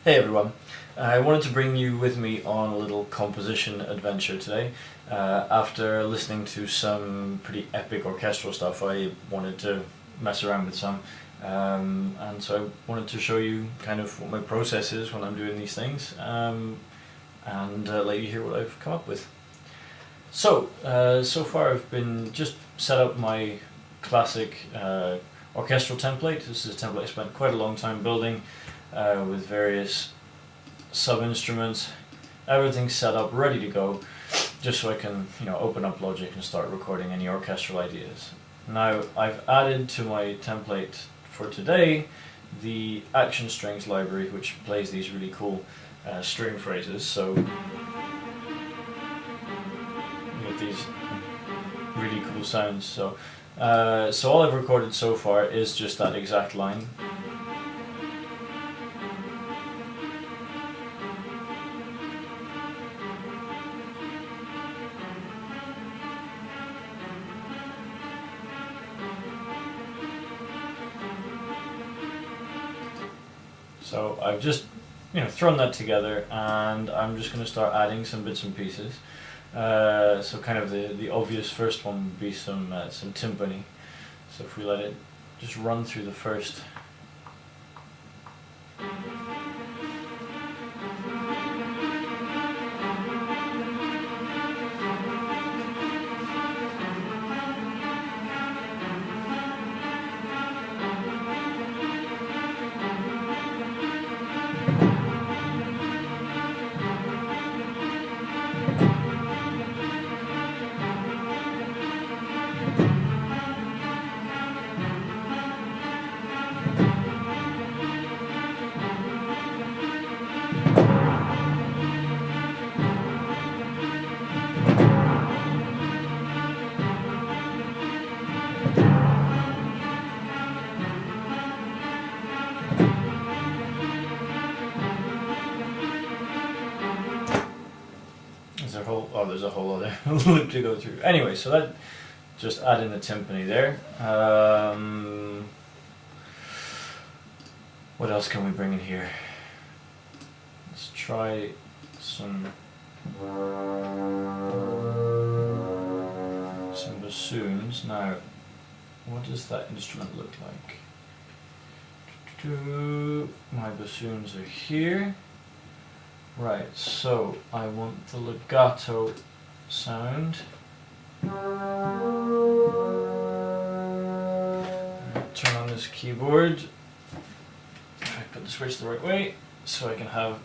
Hey everyone, I wanted to bring you with me on a little composition adventure today. After listening to some pretty epic orchestral stuff, I wanted to mess around with some. And so I wanted to show you kind of what my process is when I'm doing these things, and let you hear what I've come up with. So far I've been just set up my classic orchestral template. This is a template I spent quite a long time building, with various sub-instruments. Everything's set up, ready to go, just so I can, open up Logic and start recording any orchestral ideas. Now, I've added to my template for today the action strings library, which plays these really cool string phrases. So you get these really cool sounds. So all I've recorded so far is just that exact line. So I've just thrown that together, and I'm just going to start adding some bits and pieces. So kind of the obvious first one would be some timpani. So if we let it just run through the first. There's a whole other loop to go through. Anyway, so that just add in the timpani there. What else can we bring in here? Let's try some bassoons. Now, what does that instrument look like? My bassoons are here. Right, so I want the legato sound. Turn on this keyboard. If I put the switch the right way, so I can have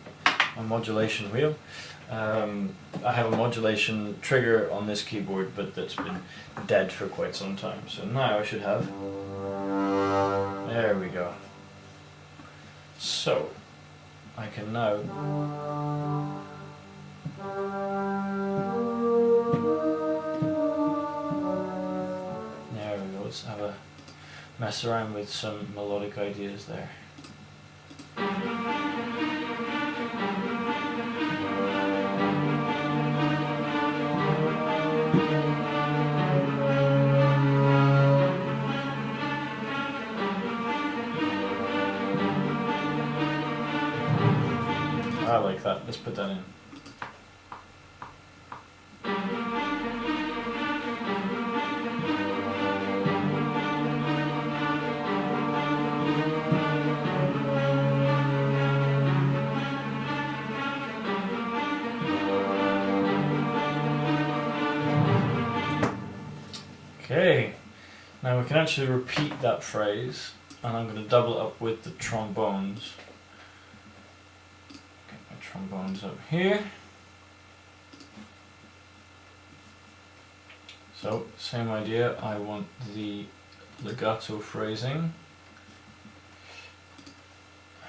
a modulation wheel. I have a modulation trigger on this keyboard, but that's been dead for quite some time. So now I should have. There we go. So I can now there we go, let's have a mess around with some melodic ideas there. I like that. Let's put that in. Okay, now we can actually repeat that phrase, and I'm going to double it up with the trombones. Trombones up here. So, same idea, I want the legato phrasing,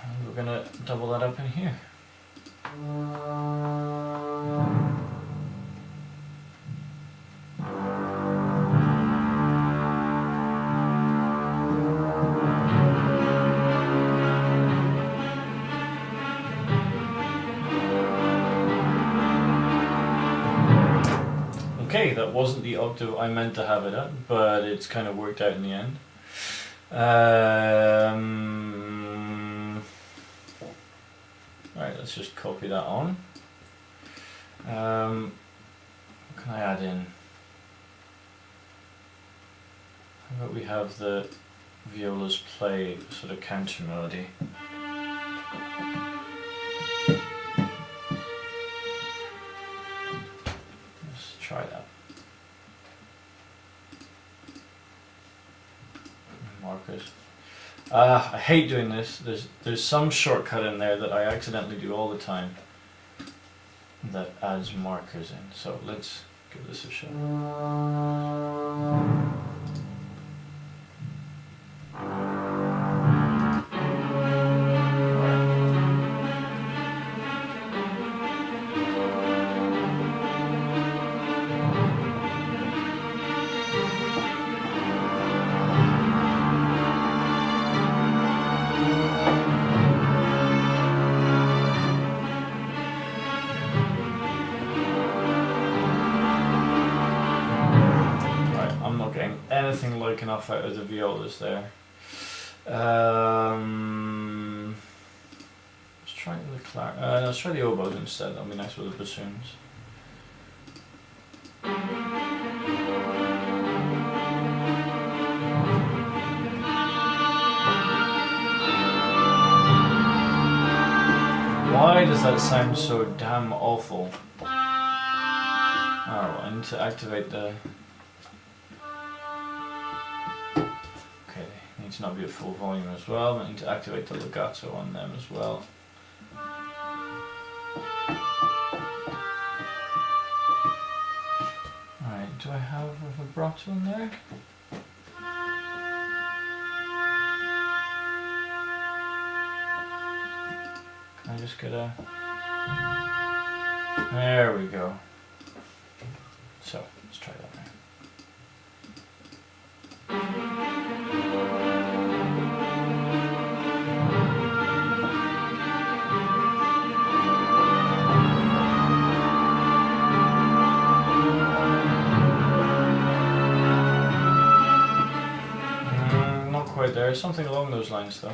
and we're going to double that up in here. Okay, that wasn't the octave I meant to have it at, but it's kind of worked out in the end. Right, let's just copy that on. What can I add in? How about we have the violas play sort of counter melody? Let's try that. Markers. I hate doing this. There's some shortcut in there that I accidentally do all the time that adds markers in. So let's give this a shot. Anything like enough out of the violas there. Let's try let's try the oboes instead. That'll be nice with the bassoons. Why does that sound so damn awful? Oh, I need to activate the. Need to not be at full volume as well. I need to activate the legato on them as well. Alright, do I have a vibrato in there? Can I just get a... There we go. So, let's try that now. There, something along those lines though.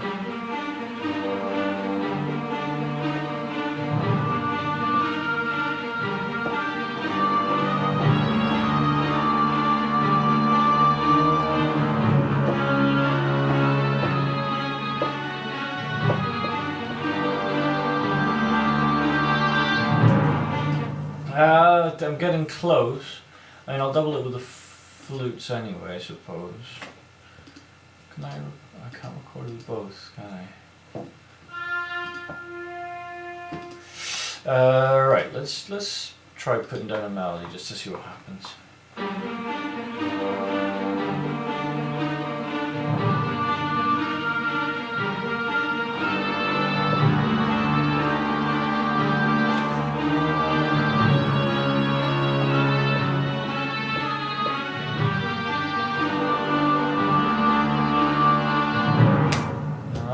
I'm getting close. I mean, I'll double it with the flutes anyway, I suppose. Can I can't record with both, can I? Right, let's try putting down a melody just to see what happens.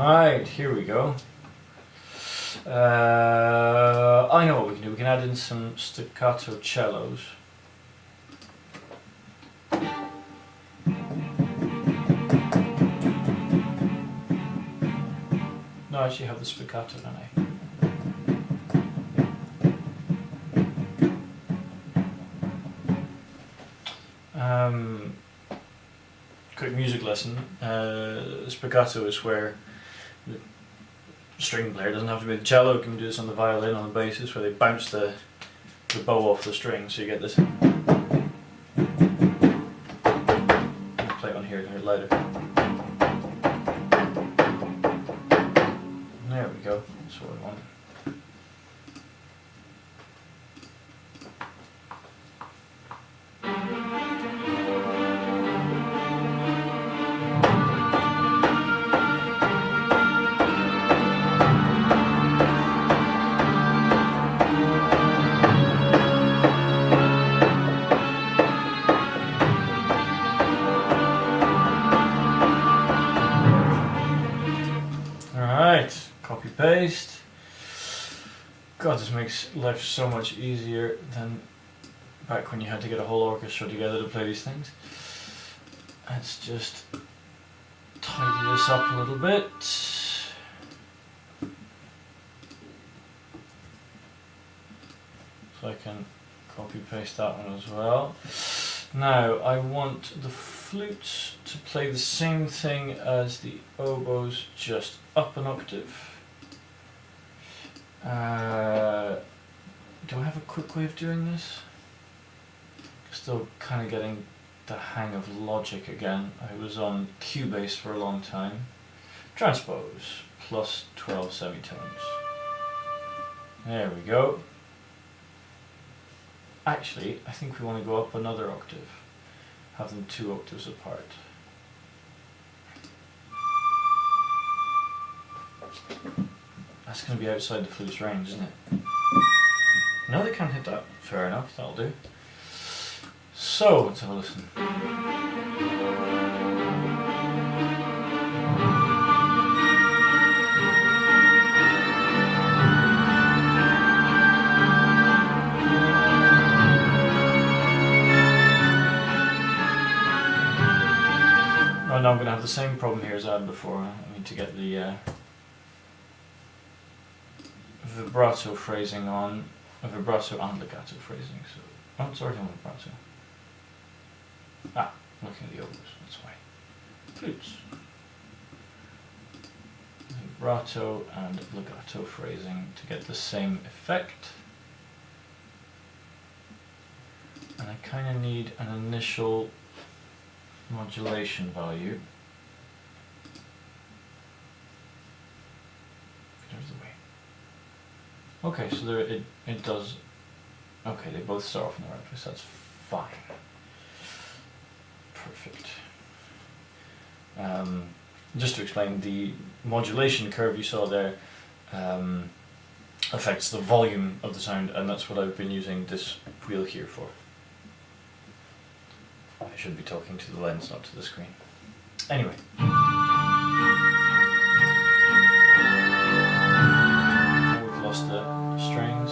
Right, here we go. I know what we can do. We can add in some staccato cellos. No, I actually have the spiccato, don't I? Quick music lesson. Spiccato is where the string player doesn't have to be the cello, you can do this on the violin, on the basses, where they bounce the bow off the string, so you get this. I'll play it on here to hear it louder. There we go, that's what we want. Copy paste. God, this makes life so much easier than back when you had to get a whole orchestra together to play these things. Let's just tidy this up a little bit. So I can copy paste that one as well. Now I want the flutes to play the same thing as the oboes, just up an octave. Do I have a quick way of doing this? Still kind of getting the hang of logic again. I was on Cubase for a long time. Transpose plus 12 semitones. There we go. Actually, I think we want to go up another octave. Have them 2 octaves apart. That's going to be outside the flute's range, isn't it? No, they can't hit that. Fair enough, that'll do. So, let's have a listen. Oh, now I'm going to have the same problem here as I had before. I need to get the vibrato phrasing on, vibrato and legato phrasing. So, oh, sorry, on vibrato. Ah, looking at the oboes, that's why. Flutes. Vibrato and legato phrasing to get the same effect. And I kind of need an initial modulation value. Get out of the way. Okay, so there it does. Okay, they both start off in the right place. That's fine. Perfect. Just to explain, the modulation curve you saw there affects the volume of the sound, and that's what I've been using this wheel here for. I should be talking to the lens, not to the screen. Anyway. We've lost the strings.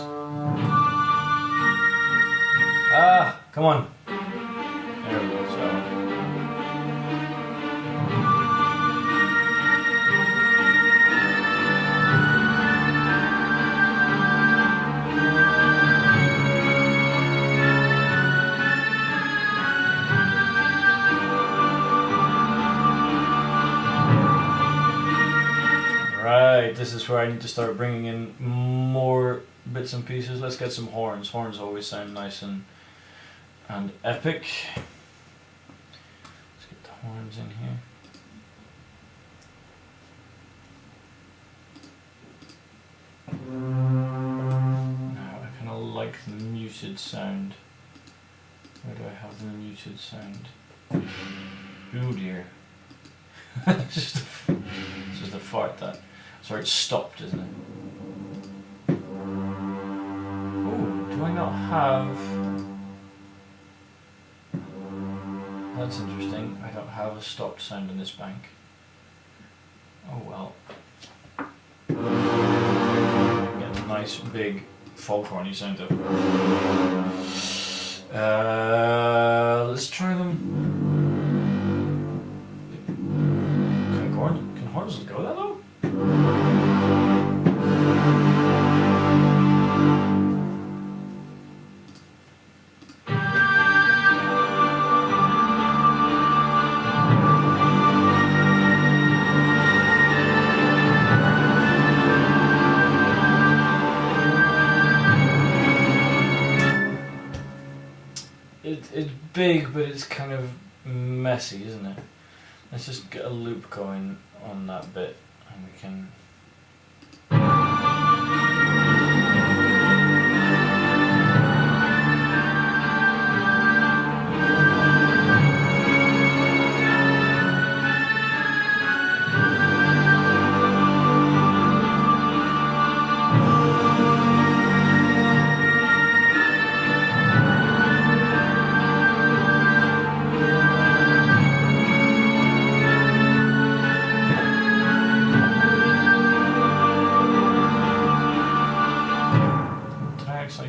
Ah, come on. There we go. So. Right, this is where I need to start bringing in more bits and pieces. Let's get some horns. Horns always sound nice and epic. Let's get the horns in here. Now I kind of like the muted sound. Where do I have the muted sound? Oh dear. It's just a fart that. Sorry, it's stopped, isn't it? Oh, do I not have... That's interesting. I don't have a stopped sound in this bank. Oh well. Get a nice big foghorny sound though. Let's try them. Can horns go that low? It's big, but it's kind of messy, isn't it? Let's just get a loop going on that bit, and we can...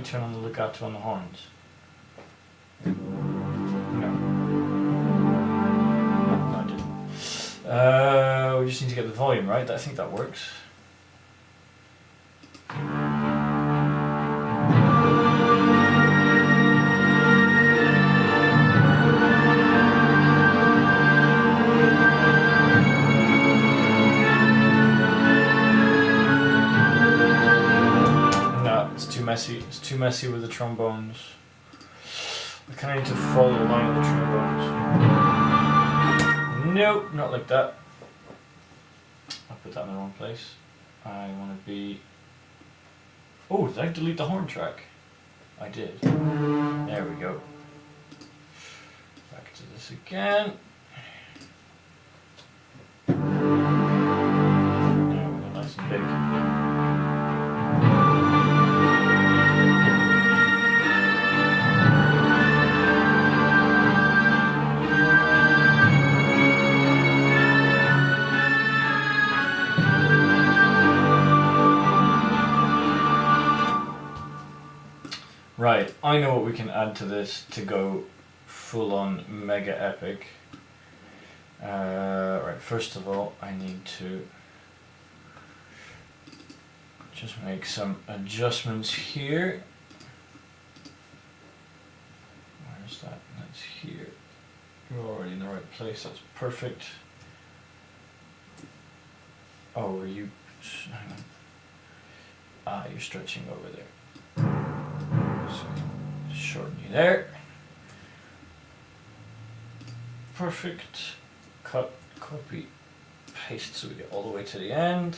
turn on the legato on the horns? No. No, I didn't. We just need to get the volume right. I think that works. messy. It's too messy with the trombones. I kind of need to follow the line of the trombones. Nope, not like that. I put that in the wrong place. I want to be... Oh, did I delete the horn track? I did. There we go. Back to this again. There we go, nice and big. Right, I know what we can add to this to go full on mega epic. Right, first of all, I need to just make some adjustments here. Where's that? That's here. You're already in the right place, that's perfect. Oh, are you... hang on. Ah, you're stretching over there. So, shorten you there. Perfect. Cut, copy, paste so we get all the way to the end.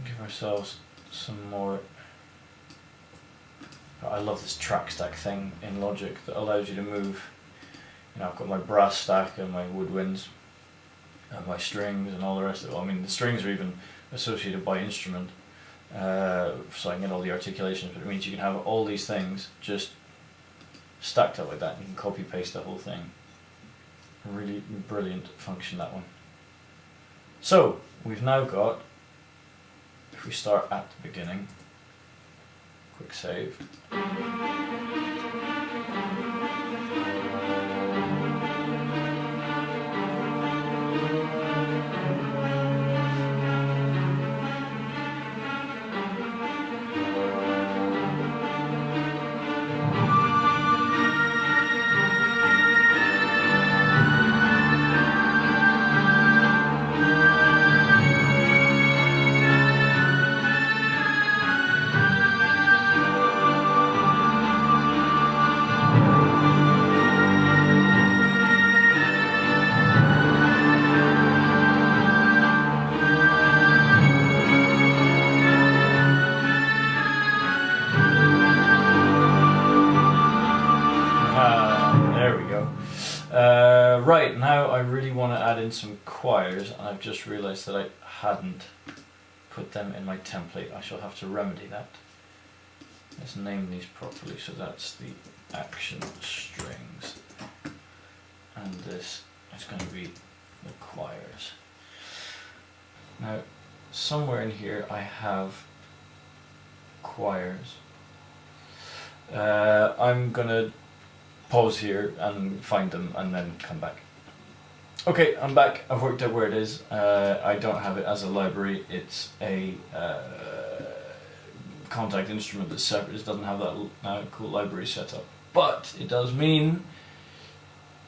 Give ourselves some more. I love this track stack thing in Logic that allows you to move. You know, I've got my brass stack and my woodwinds and my strings and all the rest of it. I mean, the strings are even associated by instrument. So I can get all the articulations, but it means you can have all these things just stacked up like that and you can copy paste the whole thing. A really brilliant function, that one. So we've now got, if we start at the beginning, quick save. Right, now I really want to add in some choirs, and I've just realised that I hadn't put them in my template. I shall have to remedy that. Let's name these properly. So that's the action strings, and this is going to be the choirs. Now, somewhere in here I have choirs. I'm going to pause here and find them and then come back. Okay, I'm back. I've worked out where it is. I don't have it as a library. It's a contact instrument that's separate. It doesn't have that cool library set up. But it does mean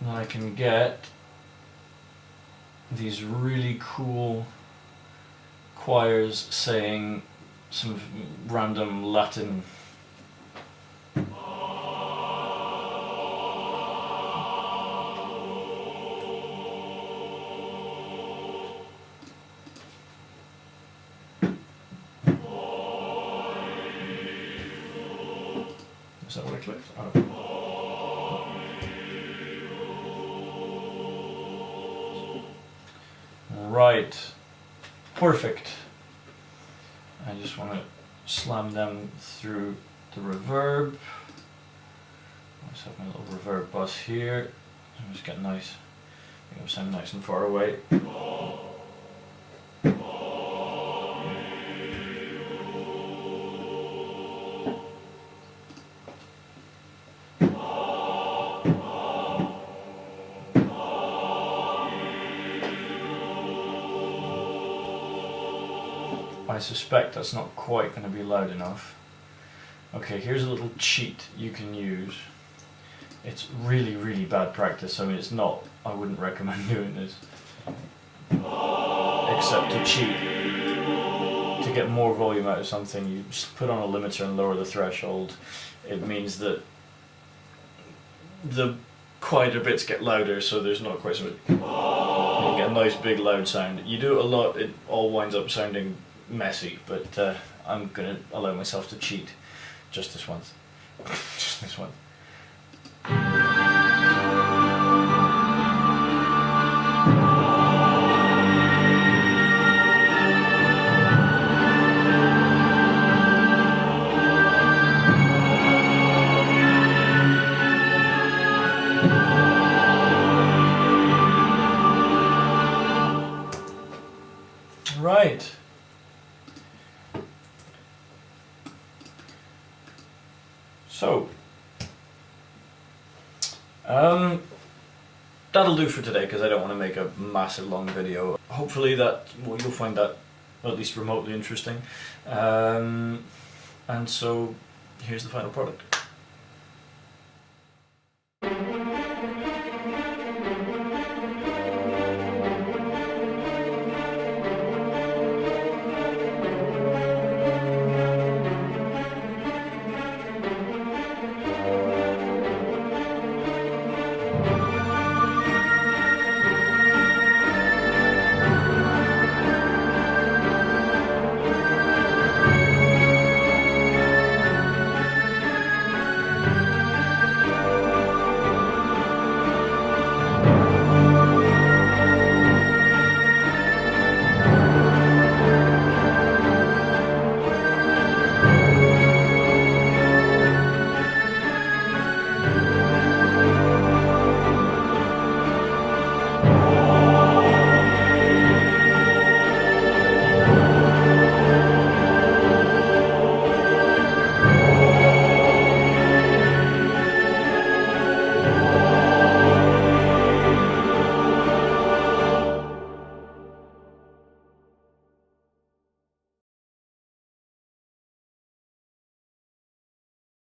that I can get these really cool choirs saying some random Latin. Is that what I clicked? Oh. Right. Perfect. I just want to slam them through the reverb. Let's have my little reverb bus here. I'm just getting nice. I think I'm sounding nice and far away. I suspect that's not quite going to be loud enough. Okay, here's a little cheat you can use. It's really, really bad practice. I mean, it's not, I wouldn't recommend doing this. Except to cheat. To to get more volume out of something, you just put on a limiter and lower the threshold. It means that the quieter bits get louder, so there's not quite so much. You get a nice big loud sound. You do it a lot, it all winds up sounding messy, but I'm going to allow myself to cheat just this once. Just this one. Right. So, that'll do for today because I don't want to make a massive long video. Hopefully that, well, you'll find that at least remotely interesting. And so, here's the final product.